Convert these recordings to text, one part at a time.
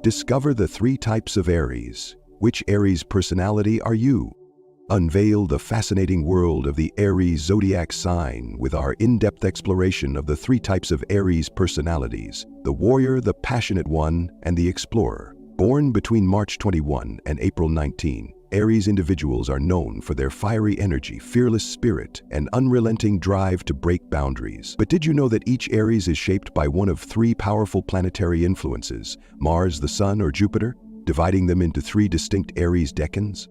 Discover the 3 types of Aries. Which Aries personality are you? Unveil the fascinating world of the Aries zodiac sign with our in-depth exploration of the 3 types of Aries personalities: the warrior, the passionate one, and the explorer. Born between March 21 and April 19, Aries individuals are known for their fiery energy, fearless spirit, and unrelenting drive to break boundaries. But did you know that each Aries is shaped by one of 3 powerful planetary influences: Mars, the Sun, or Jupiter, dividing them into 3 distinct Aries decans?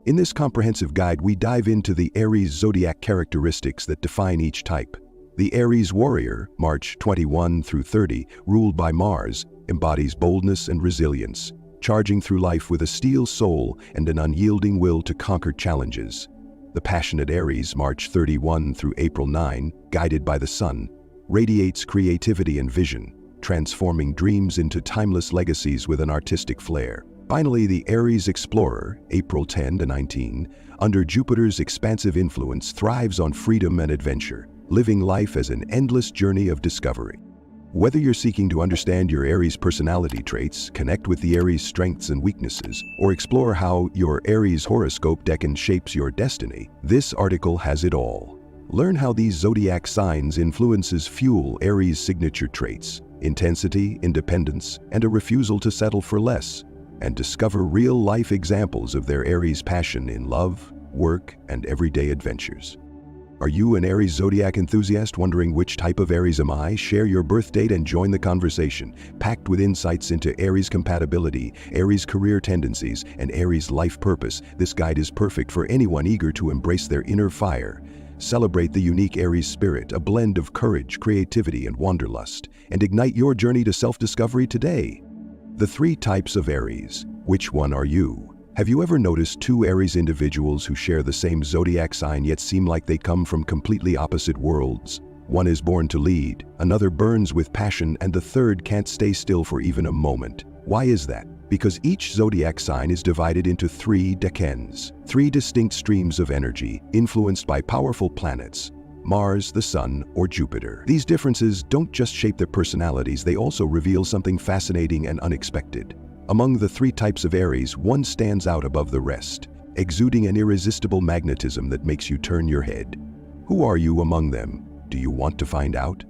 In this comprehensive guide, we dive into the Aries zodiac characteristics that define each type. The Aries Warrior, March 21 through 30, ruled by Mars, embodies boldness and resilience, charging through life with a steel soul and an unyielding will to conquer challenges. The Passionate Aries, March 31 through April 9, guided by the Sun, radiates creativity and vision, transforming dreams into timeless legacies with an artistic flair. Finally, the Aries Explorer, April 10 to 19, under Jupiter's expansive influence, thrives on freedom and adventure, living life as an endless journey of discovery. Whether you're seeking to understand your Aries personality traits, connect with the Aries strengths and weaknesses, or explore how your Aries horoscope decan shapes your destiny, this article has it all. Learn how these zodiac signs fuel Aries' signature traits: intensity, independence, and a refusal to settle for less, and discover real-life examples of their Aries passion in love, work, and everyday adventures. Are you an Aries zodiac enthusiast wondering which type of Aries am I? Share your birth date and join the conversation. Packed with insights into Aries compatibility, Aries career tendencies, and Aries life purpose, this guide is perfect for anyone eager to embrace their inner fire. Celebrate the unique Aries spirit, a blend of courage, creativity, and wanderlust, and ignite your journey to self-discovery today. The 3 types of Aries. Which one are you? Have you ever noticed 2 Aries individuals who share the same zodiac sign yet seem like they come from completely opposite worlds? One is born to lead, another burns with passion, and the third can't stay still for even a moment. Why is that? Because each zodiac sign is divided into 3 decans, 3 distinct streams of energy influenced by powerful planets: Mars, the Sun, or Jupiter. These differences don't just shape their personalities, they also reveal something fascinating and unexpected. Among the 3 types of Aries, one stands out above the rest, exuding an irresistible magnetism that makes you turn your head. Who are you among them? Do you want to find out?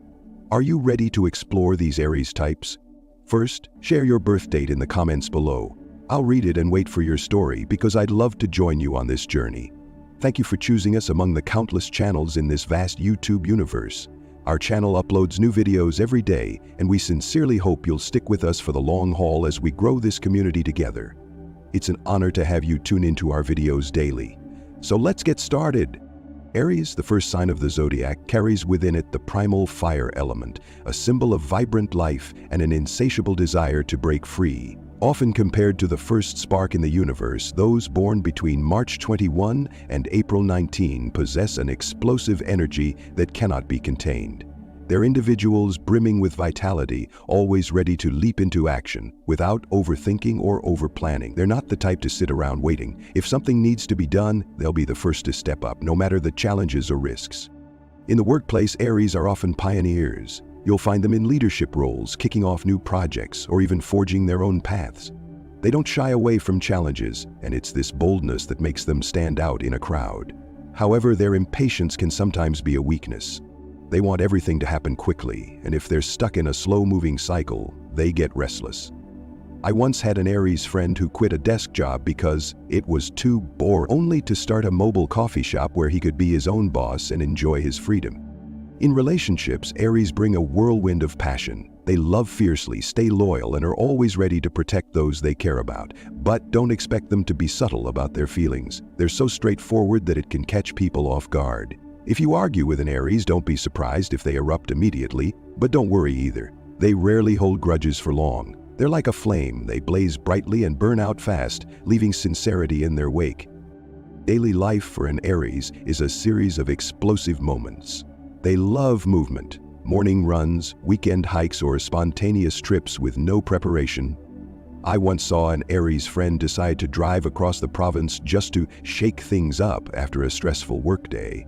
Are you ready to explore these Aries types? First, share your birth date in the comments below. I'll read it and wait for your story because I'd love to join you on this journey. Thank you for choosing us among the countless channels in this vast YouTube universe. Our channel uploads new videos every day, and we sincerely hope you'll stick with us for the long haul as we grow this community together. It's an honor to have you tune into our videos daily. So let's get started. Aries, the first sign of the zodiac, carries within it the primal fire element, a symbol of vibrant life and an insatiable desire to break free. Often compared to the first spark in the universe, those born between March 21 and April 19 possess an explosive energy that cannot be contained. They're individuals brimming with vitality, always ready to leap into action, without overthinking or overplanning. They're not the type to sit around waiting. If something needs to be done, they'll be the first to step up, no matter the challenges or risks. In the workplace, Aries are often pioneers. You'll find them in leadership roles, kicking off new projects, or even forging their own paths. They don't shy away from challenges, and it's this boldness that makes them stand out in a crowd. However, their impatience can sometimes be a weakness. They want everything to happen quickly, and if they're stuck in a slow-moving cycle, they get restless. I once had an Aries friend who quit a desk job because it was too boring, only to start a mobile coffee shop where he could be his own boss and enjoy his freedom. In relationships, Aries bring a whirlwind of passion. They love fiercely, stay loyal, and are always ready to protect those they care about. But don't expect them to be subtle about their feelings. They're so straightforward that it can catch people off guard. If you argue with an Aries, don't be surprised if they erupt immediately, but don't worry either. They rarely hold grudges for long. They're like a flame. They blaze brightly and burn out fast, leaving sincerity in their wake. Daily life for an Aries is a series of explosive moments. They love movement, morning runs, weekend hikes, or spontaneous trips with no preparation. I once saw an Aries friend decide to drive across the province just to shake things up after a stressful workday.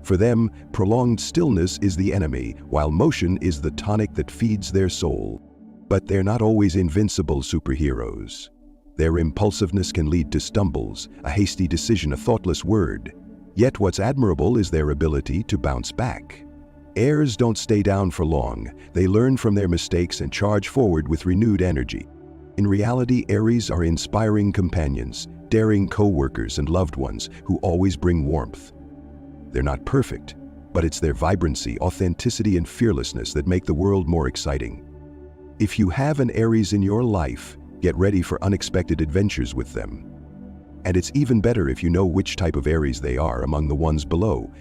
For them, prolonged stillness is the enemy, while motion is the tonic that feeds their soul. But they're not always invincible superheroes. Their impulsiveness can lead to stumbles, a hasty decision, a thoughtless word. Yet what's admirable is their ability to bounce back. Aries don't stay down for long. They learn from their mistakes and charge forward with renewed energy. In reality, Aries are inspiring companions, daring co-workers and loved ones who always bring warmth. They're not perfect, but it's their vibrancy, authenticity, and fearlessness that make the world more exciting. If you have an Aries in your life, get ready for unexpected adventures with them. And it's even better if you know which type of Aries they are among the ones below.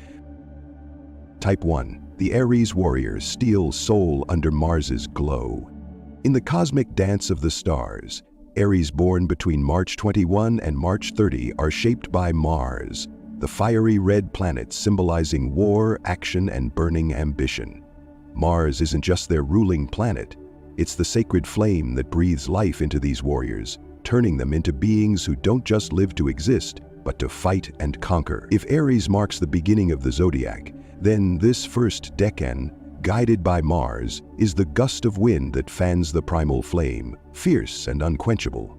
Type 1. The Aries Warrior, steel soul under Mars's glow. In the cosmic dance of the stars, Aries born between March 21 and March 30 are shaped by Mars, the fiery red planet symbolizing war, action, and burning ambition. Mars isn't just their ruling planet, it's the sacred flame that breathes life into these warriors, turning them into beings who don't just live to exist, but to fight and conquer. If Aries marks the beginning of the Zodiac, then this first decan, guided by Mars, is the gust of wind that fans the primal flame, fierce and unquenchable.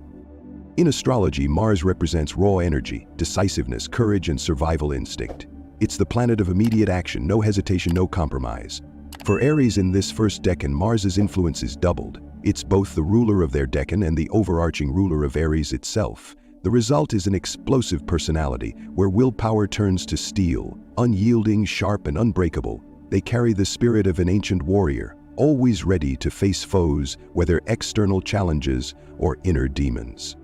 In astrology, Mars represents raw energy, decisiveness, courage, and survival instinct. It's the planet of immediate action, no hesitation, no compromise. For Aries in this first decan, Mars's influence is doubled. It's both the ruler of their decan and the overarching ruler of Aries itself. The result is an explosive personality where willpower turns to steel, unyielding, sharp, and unbreakable. They carry the spirit of an ancient warrior, always ready to face foes, whether external challenges or inner demons.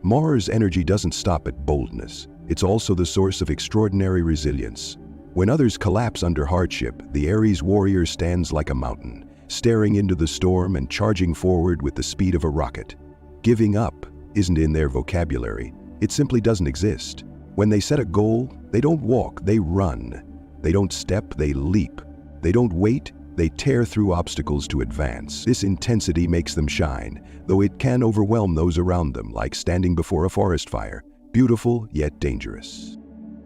Mars' energy doesn't stop at boldness. It's also the source of extraordinary resilience. When others collapse under hardship, the Aries warrior stands like a mountain, staring into the storm and charging forward with the speed of a rocket. Giving up isn't in their vocabulary. It simply doesn't exist. When they set a goal, they don't walk, they run. They don't step, they leap. They don't wait, they tear through obstacles to advance. This intensity makes them shine, though it can overwhelm those around them, like standing before a forest fire. Beautiful, yet dangerous.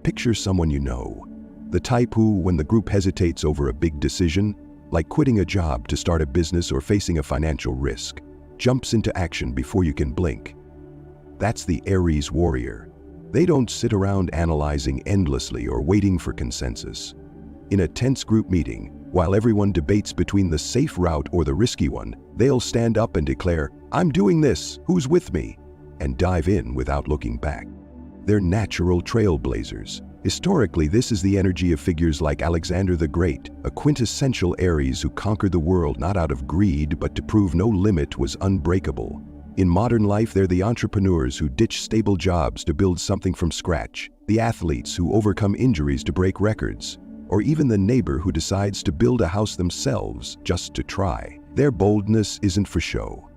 Picture someone you know. The type who, when the group hesitates over a big decision, like quitting a job to start a business or facing a financial risk, jumps into action before you can blink. That's the Aries warrior. They don't sit around analyzing endlessly or waiting for consensus. In a tense group meeting, while everyone debates between the safe route or the risky one, they'll stand up and declare, "I'm doing this, who's with me?" and dive in without looking back. They're natural trailblazers. Historically, this is the energy of figures like Alexander the Great, a quintessential Aries who conquered the world not out of greed but to prove no limit was unbreakable. In modern life, they're the entrepreneurs who ditch stable jobs to build something from scratch, the athletes who overcome injuries to break records, or even the neighbor who decides to build a house themselves just to try. Their boldness isn't for show.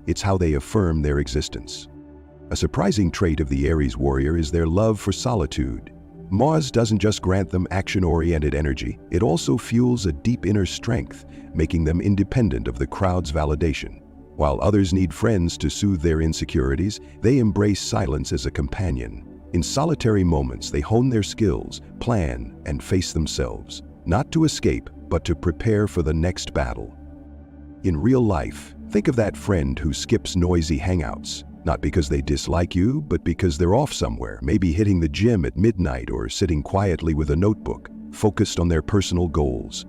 It's how they affirm their existence. A surprising trait of the Aries warrior is their love for solitude. Mars doesn't just grant them action-oriented energy, it also fuels a deep inner strength, making them independent of the crowd's validation. While others need friends to soothe their insecurities, they embrace silence as a companion. In solitary moments, they hone their skills, plan, and face themselves, not to escape, but to prepare for the next battle. In real life, think of that friend who skips noisy hangouts, not because they dislike you, but because they're off somewhere, maybe hitting the gym at midnight or sitting quietly with a notebook, focused on their personal goals.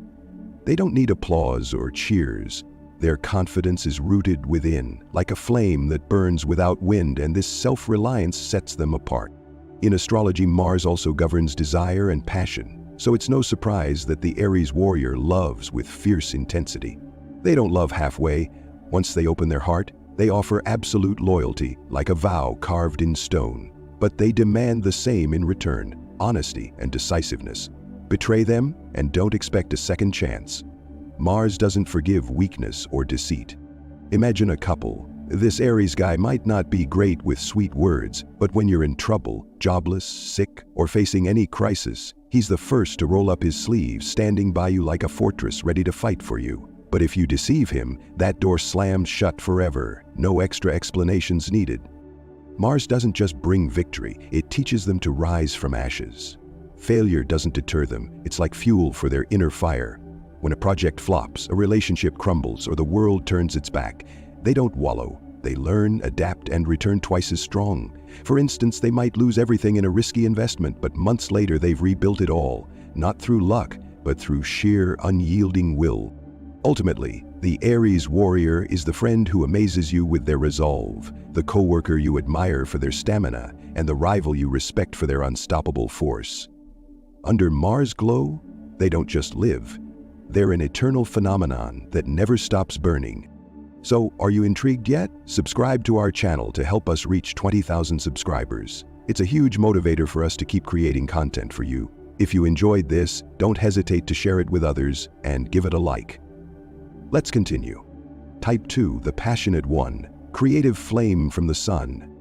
They don't need applause or cheers. Their confidence is rooted within, like a flame that burns without wind, and this self-reliance sets them apart. In astrology, Mars also governs desire and passion, so it's no surprise that the Aries warrior loves with fierce intensity. They don't love halfway. Once they open their heart, they offer absolute loyalty, like a vow carved in stone. But they demand the same in return, honesty and decisiveness. Betray them, and don't expect a second chance. Mars doesn't forgive weakness or deceit. Imagine a couple. This Aries guy might not be great with sweet words, but when you're in trouble, jobless, sick, or facing any crisis, he's the first to roll up his sleeves, standing by you like a fortress ready to fight for you. But if you deceive him, that door slams shut forever, no extra explanations needed. Mars doesn't just bring victory, it teaches them to rise from ashes. Failure doesn't deter them, it's like fuel for their inner fire. When a project flops, a relationship crumbles, or the world turns its back, they don't wallow. They learn, adapt, and return twice as strong. For instance, they might lose everything in a risky investment, but months later they've rebuilt it all, not through luck, but through sheer, unyielding will. Ultimately, the Aries Warrior is the friend who amazes you with their resolve, the coworker you admire for their stamina, and the rival you respect for their unstoppable force. Under Mars' glow, they don't just live. They're an eternal phenomenon that never stops burning. So, are you intrigued yet? Subscribe to our channel to help us reach 20,000 subscribers. It's a huge motivator for us to keep creating content for you. If you enjoyed this, don't hesitate to share it with others and give it a like. Let's continue. Type 2, the Passionate One, creative flame from the sun.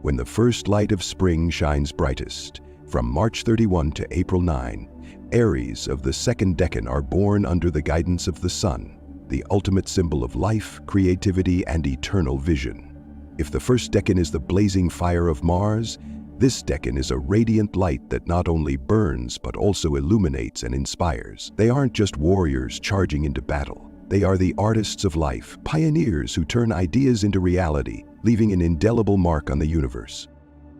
When the first light of spring shines brightest, from March 31 to April 9, Aries of the second decan are born under the guidance of the sun, the ultimate symbol of life, creativity, and eternal vision. If the first decan is the blazing fire of Mars, this decan is a radiant light that not only burns but also illuminates and inspires. They aren't just warriors charging into battle. They are the artists of life, pioneers who turn ideas into reality, leaving an indelible mark on the universe.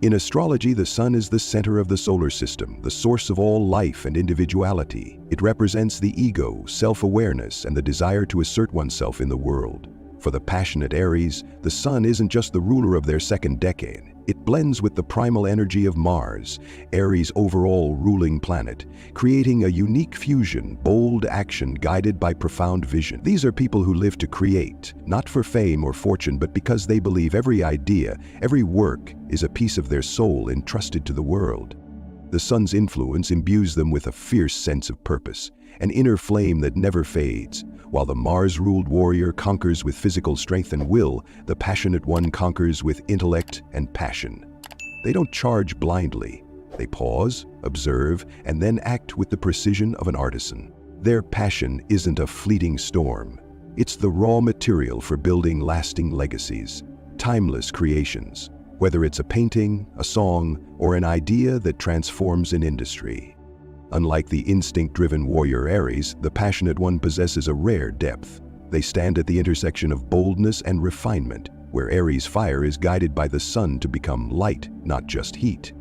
In astrology, the sun is the center of the solar system, the source of all life and individuality. It represents the ego, self-awareness, and the desire to assert oneself in the world. For the passionate Aries, the sun isn't just the ruler of their second decade. It blends with the primal energy of Mars, Aries' overall ruling planet, creating a unique fusion, bold action guided by profound vision. These are people who live to create, not for fame or fortune, but because they believe every idea, every work is a piece of their soul entrusted to the world. The sun's influence imbues them with a fierce sense of purpose, an inner flame that never fades. While the Mars-ruled warrior conquers with physical strength and will, the passionate one conquers with intellect and passion. They don't charge blindly. They pause, observe, and then act with the precision of an artisan. Their passion isn't a fleeting storm. It's the raw material for building lasting legacies, timeless creations, whether it's a painting, a song, or an idea that transforms an industry. Unlike the instinct-driven warrior Aries, the passionate one possesses a rare depth. They stand at the intersection of boldness and refinement, where Aries' fire is guided by the sun to become light, not just heat.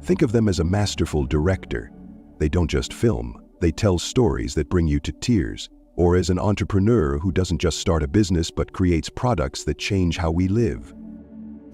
Think of them as a masterful director. They don't just film, they tell stories that bring you to tears. Or as an entrepreneur who doesn't just start a business but creates products that change how we live.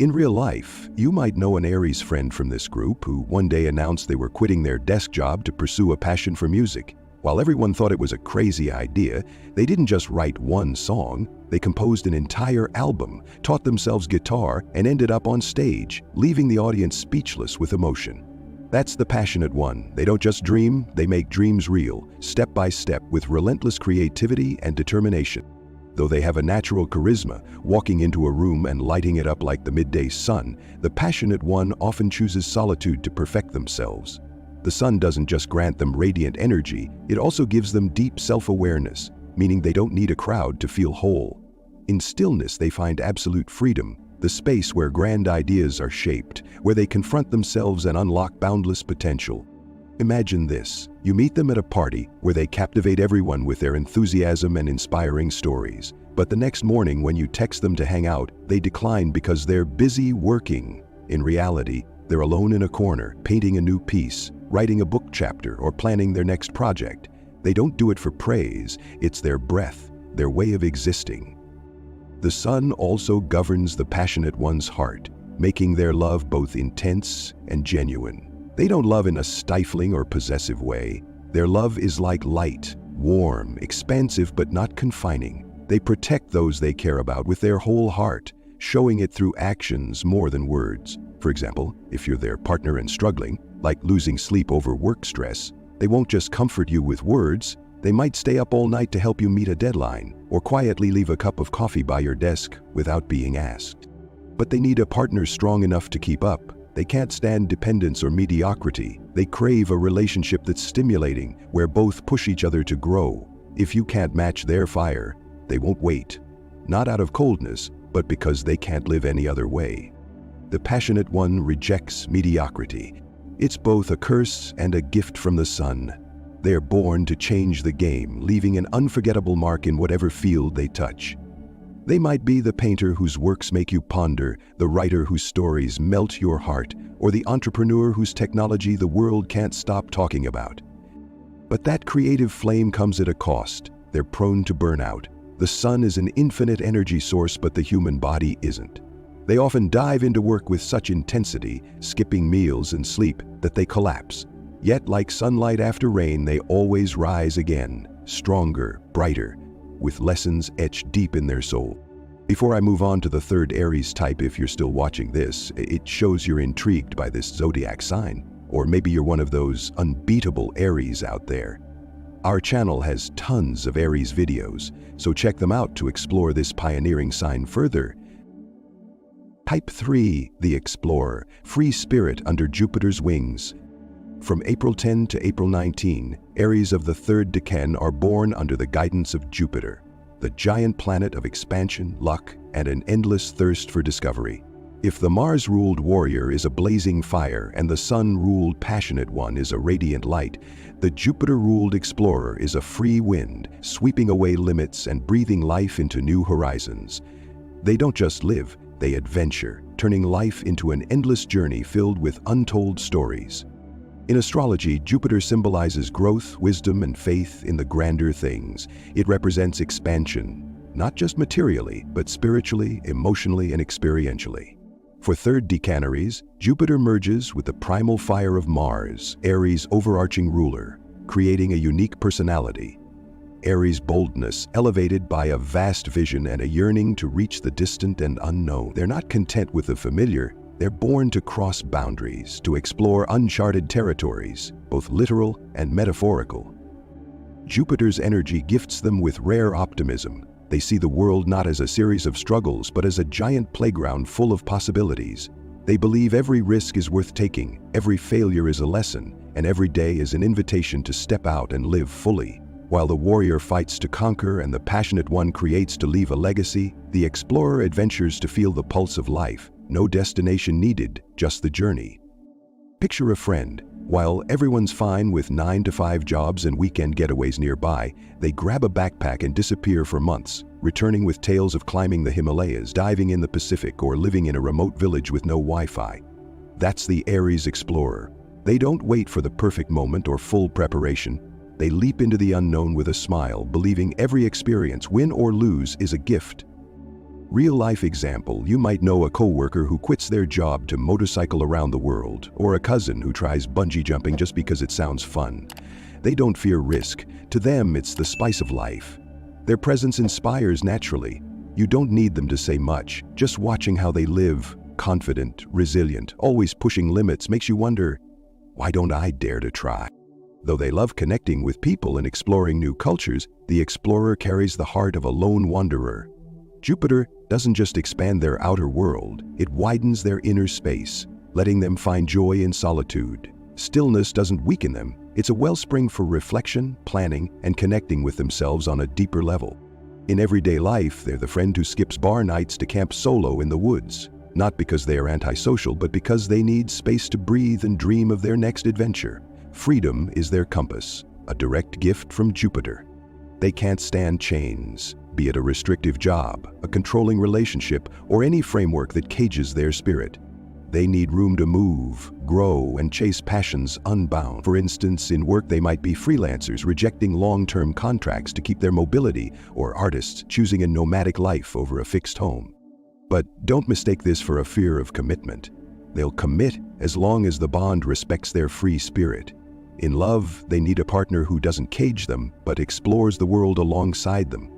In real life, you might know an Aries friend from this group who one day announced they were quitting their desk job to pursue a passion for music. While everyone thought it was a crazy idea, they didn't just write one song, they composed an entire album, taught themselves guitar, and ended up on stage, leaving the audience speechless with emotion. That's the passionate one. They don't just dream, they make dreams real, step by step, with relentless creativity and determination. Though they have a natural charisma, walking into a room and lighting it up like the midday sun, the passionate one often chooses solitude to perfect themselves. The sun doesn't just grant them radiant energy, it also gives them deep self-awareness, meaning they don't need a crowd to feel whole. In stillness, they find absolute freedom, the space where grand ideas are shaped, where they confront themselves and unlock boundless potential. Imagine this. You meet them at a party where they captivate everyone with their enthusiasm and inspiring stories. But the next morning when you text them to hang out, they decline because they're busy working. In reality, they're alone in a corner, painting a new piece, writing a book chapter, or planning their next project. They don't do it for praise, it's their breath, their way of existing. The sun also governs the passionate one's heart, making their love both intense and genuine. They don't love in a stifling or possessive way. Their love is like light, warm, expansive, but not confining. They protect those they care about with their whole heart, showing it through actions more than words. For example, if you're their partner and struggling, like losing sleep over work stress, they won't just comfort you with words. They might stay up all night to help you meet a deadline, or quietly leave a cup of coffee by your desk without being asked. But they need a partner strong enough to keep up. They can't stand dependence or mediocrity. They crave a relationship that's stimulating, where both push each other to grow. If you can't match their fire, they won't wait. Not out of coldness, but because they can't live any other way. The passionate one rejects mediocrity. It's both a curse and a gift from the sun. They are born to change the game, leaving an unforgettable mark in whatever field they touch. They might be the painter whose works make you ponder, the writer whose stories melt your heart, or the entrepreneur whose technology the world can't stop talking about. But that creative flame comes at a cost. They're prone to burnout. The sun is an infinite energy source, but the human body isn't. They often dive into work with such intensity, skipping meals and sleep, that they collapse. Yet, like sunlight after rain, they always rise again, stronger, brighter, with lessons etched deep in their soul. Before I move on to the third Aries type, if you're still watching this, it shows you're intrigued by this zodiac sign. Or maybe you're one of those unbeatable Aries out there. Our channel has tons of Aries videos, so check them out to explore this pioneering sign further. Type 3, the Explorer, free spirit under Jupiter's wings. From April 10 to April 19, Aries of the third decan are born under the guidance of Jupiter, the giant planet of expansion, luck, and an endless thirst for discovery. If the Mars-ruled warrior is a blazing fire and the Sun-ruled passionate one is a radiant light, the Jupiter-ruled explorer is a free wind, sweeping away limits and breathing life into new horizons. They don't just live, they adventure, turning life into an endless journey filled with untold stories. In astrology, Jupiter symbolizes growth, wisdom, and faith in the grander things. It represents expansion, not just materially, but spiritually, emotionally, and experientially. For third decan Aries, Jupiter merges with the primal fire of Mars, Aries' overarching ruler, creating a unique personality. Aries' boldness, elevated by a vast vision and a yearning to reach the distant and unknown. They're not content with the familiar. They're born to cross boundaries, to explore uncharted territories, both literal and metaphorical. Jupiter's energy gifts them with rare optimism. They see the world not as a series of struggles, but as a giant playground full of possibilities. They believe every risk is worth taking, every failure is a lesson, and every day is an invitation to step out and live fully. While the warrior fights to conquer and the passionate one creates to leave a legacy, the explorer adventures to feel the pulse of life. No destination needed, just the journey. Picture a friend. While everyone's fine with 9-to-5 jobs and weekend getaways nearby, they grab a backpack and disappear for months, returning with tales of climbing the Himalayas, diving in the Pacific, or living in a remote village with no Wi-Fi. That's the Aries Explorer. They don't wait for the perfect moment or full preparation. They leap into the unknown with a smile, believing every experience, win or lose, is a gift. Real-life example, you might know a coworker who quits their job to motorcycle around the world, or a cousin who tries bungee jumping just because it sounds fun. They don't fear risk. To them, it's the spice of life. Their presence inspires naturally. You don't need them to say much. Just watching how they live, confident, resilient, always pushing limits, makes you wonder, why don't I dare to try? Though they love connecting with people and exploring new cultures, the explorer carries the heart of a lone wanderer. Jupiter doesn't just expand their outer world, it widens their inner space, letting them find joy in solitude. Stillness doesn't weaken them, it's a wellspring for reflection, planning, and connecting with themselves on a deeper level. In everyday life, they're the friend who skips bar nights to camp solo in the woods, not because they are antisocial, but because they need space to breathe and dream of their next adventure. Freedom is their compass, a direct gift from Jupiter. They can't stand chains, be it a restrictive job, a controlling relationship, or any framework that cages their spirit. They need room to move, grow, and chase passions unbound. For instance, in work they might be freelancers rejecting long-term contracts to keep their mobility, or artists choosing a nomadic life over a fixed home. But don't mistake this for a fear of commitment. They'll commit as long as the bond respects their free spirit. In love, they need a partner who doesn't cage them, but explores the world alongside them.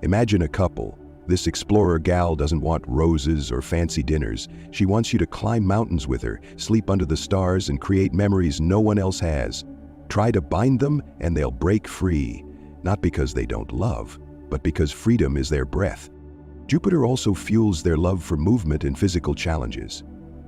Imagine a couple. This explorer gal doesn't want roses or fancy dinners. She wants you to climb mountains with her, sleep under the stars, and create memories no one else has. Try to bind them and they'll break free, not because they don't love, but because freedom is their breath. Jupiter also fuels their love for movement and physical challenges.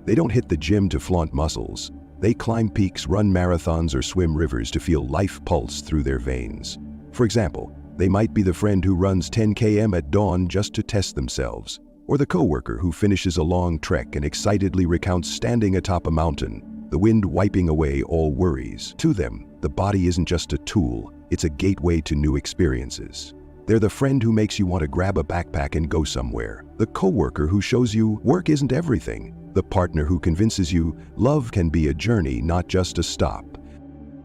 They don't hit the gym to flaunt muscles. They climb peaks, run marathons, or swim rivers to feel life pulse through their veins. For example, they might be the friend who runs 10 km at dawn just to test themselves, or the coworker who finishes a long trek and excitedly recounts standing atop a mountain, the wind wiping away all worries. To them, The body isn't just a tool, it's a gateway to new experiences. They're the friend who makes you want to grab a backpack and go somewhere. The coworker who shows you work isn't everything. The partner who convinces you love can be a journey, not just a stop.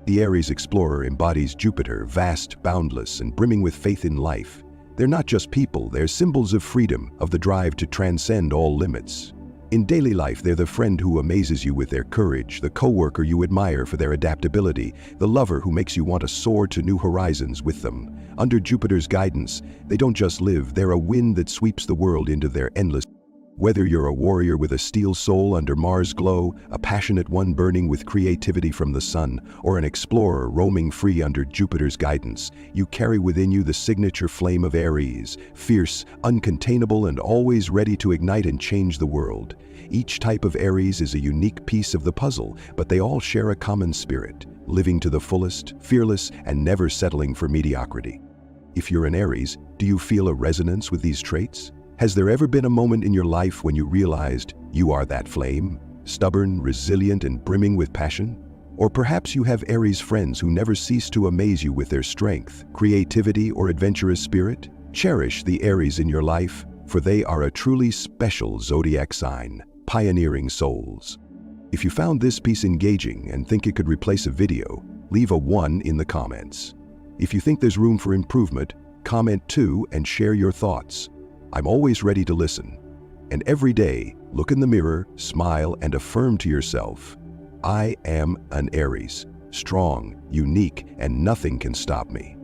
The Aries Explorer embodies Jupiter, vast, boundless, and brimming with faith in life. They're not just people, they're symbols of freedom, of the drive to transcend all limits. In daily life, they're the friend who amazes you with their courage, the coworker you admire for their adaptability, the lover who makes you want to soar to new horizons with them. Under Jupiter's guidance, they don't just live, they're a wind that sweeps the world into their endless. Whether you're a warrior with a steel soul under Mars' glow, a passionate one burning with creativity from the sun, or an explorer roaming free under Jupiter's guidance, you carry within you the signature flame of Aries, fierce, uncontainable, and always ready to ignite and change the world. Each type of Aries is a unique piece of the puzzle, but they all share a common spirit, living to the fullest, fearless, and never settling for mediocrity. If you're an Aries, do you feel a resonance with these traits? Has there ever been a moment in your life when you realized you are that flame, stubborn, resilient, and brimming with passion? Or perhaps you have Aries friends who never cease to amaze you with their strength, creativity, or adventurous spirit? Cherish the Aries in your life, for they are a truly special zodiac sign, pioneering souls. If you found this piece engaging and think it could replace a video, leave a 1 in the comments. If you think there's room for improvement, comment 2 and share your thoughts. I'm always ready to listen. And every day, look in the mirror, smile, and affirm to yourself, I am an Aries, strong, unique, and nothing can stop me.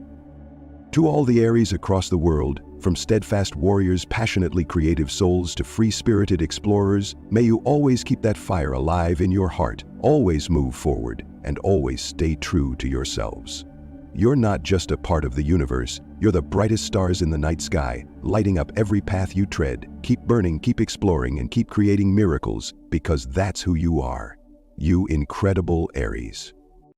To all the Aries across the world, from steadfast warriors, passionately creative souls to free-spirited explorers, may you always keep that fire alive in your heart, always move forward, and always stay true to yourselves. You're not just a part of the universe, you're the brightest stars in the night sky, lighting up every path you tread. Keep burning, keep exploring, and keep creating miracles, because that's who you are. You incredible Aries.